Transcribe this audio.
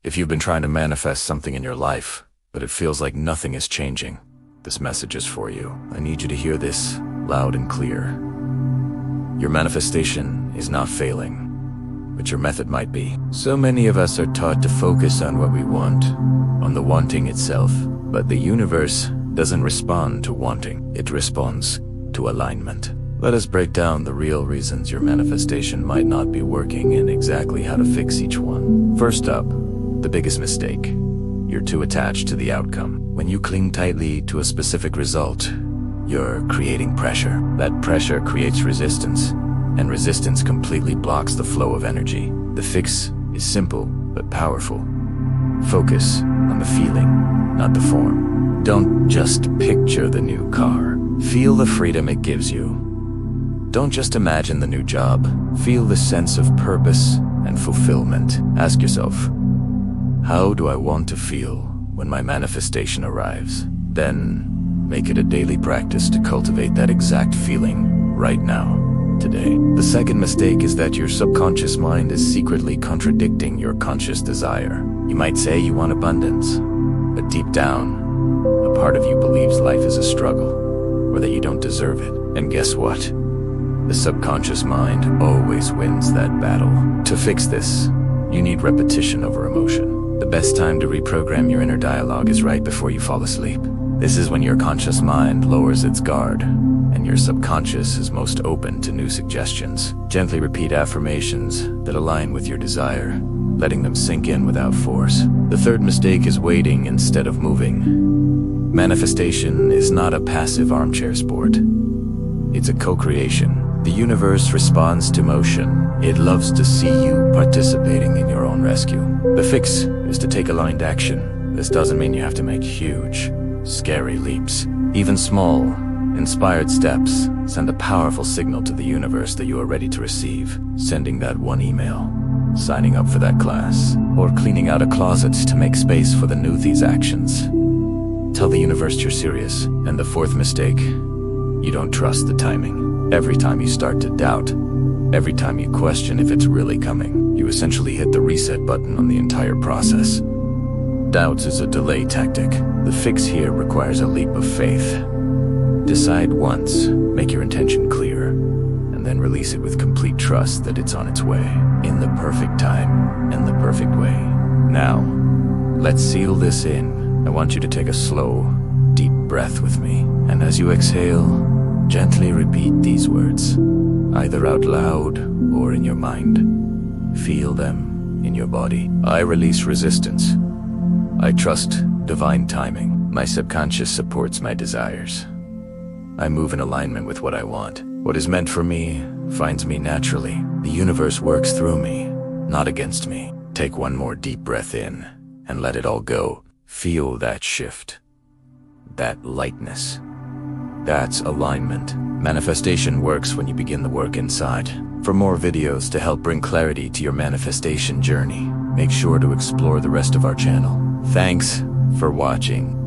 If you've been trying to manifest something in your life, but it feels like nothing is changing, this message is for you. I need you to hear this loud and clear. Your manifestation is not failing, but your method might be. So many of us are taught to focus on what we want, on the wanting itself, but the universe doesn't respond to wanting. It responds to alignment. Let us break down the real reasons your manifestation might not be working and exactly how to fix each one. First up, the biggest mistake. You're too attached to the outcome. When you cling tightly to a specific result, you're creating pressure. That pressure creates resistance, and resistance completely blocks the flow of energy. The fix is simple but powerful. Focus on the feeling, not the form. Don't just picture the new car. Feel the freedom it gives you. Don't just imagine the new job. Feel the sense of purpose and fulfillment. Ask yourself, how do I want to feel when my manifestation arrives? Then make it a daily practice to cultivate that exact feeling right now, today. The second mistake is that your subconscious mind is secretly contradicting your conscious desire. You might say you want abundance, but deep down, a part of you believes life is a struggle, or that you don't deserve it. And guess what? The subconscious mind always wins that battle. To fix this, you need repetition over emotion. The best time to reprogram your inner dialogue is right before you fall asleep. This is when your conscious mind lowers its guard, and your subconscious is most open to new suggestions. Gently repeat affirmations that align with your desire, letting them sink in without force. The third mistake is waiting instead of moving. Manifestation is not a passive armchair sport. It's a co-creation. The universe responds to motion. It loves to see you participating in your own rescue. The fix is to take aligned action. This doesn't mean you have to make huge, scary leaps. Even small, inspired steps send a powerful signal to the universe that you are ready to receive. Sending that one email, signing up for that class, or cleaning out a closet to make space for the new these actions. Tell the universe you're serious. And the fourth mistake, you don't trust the timing. Every time you start to doubt, every time you question if it's really coming, you essentially hit the reset button on the entire process. Doubt is a delay tactic. The fix here requires a leap of faith. Decide once, make your intention clear, and then release it with complete trust that it's on its way, in the perfect time and the perfect way. Now, let's seal this in. I want you to take a slow, deep breath with me, and as you exhale, gently repeat these words, either out loud or in your mind. Feel them in your body. I release resistance. I trust divine timing. My subconscious supports my desires. I move in alignment with what I want. What is meant for me finds me naturally. The universe works through me, not against me. Take one more deep breath in and let it all go. Feel that shift, that lightness. That's alignment. Manifestation works when you begin the work inside. For more videos to help bring clarity to your manifestation journey, make sure to explore the rest of our channel. Thanks for watching.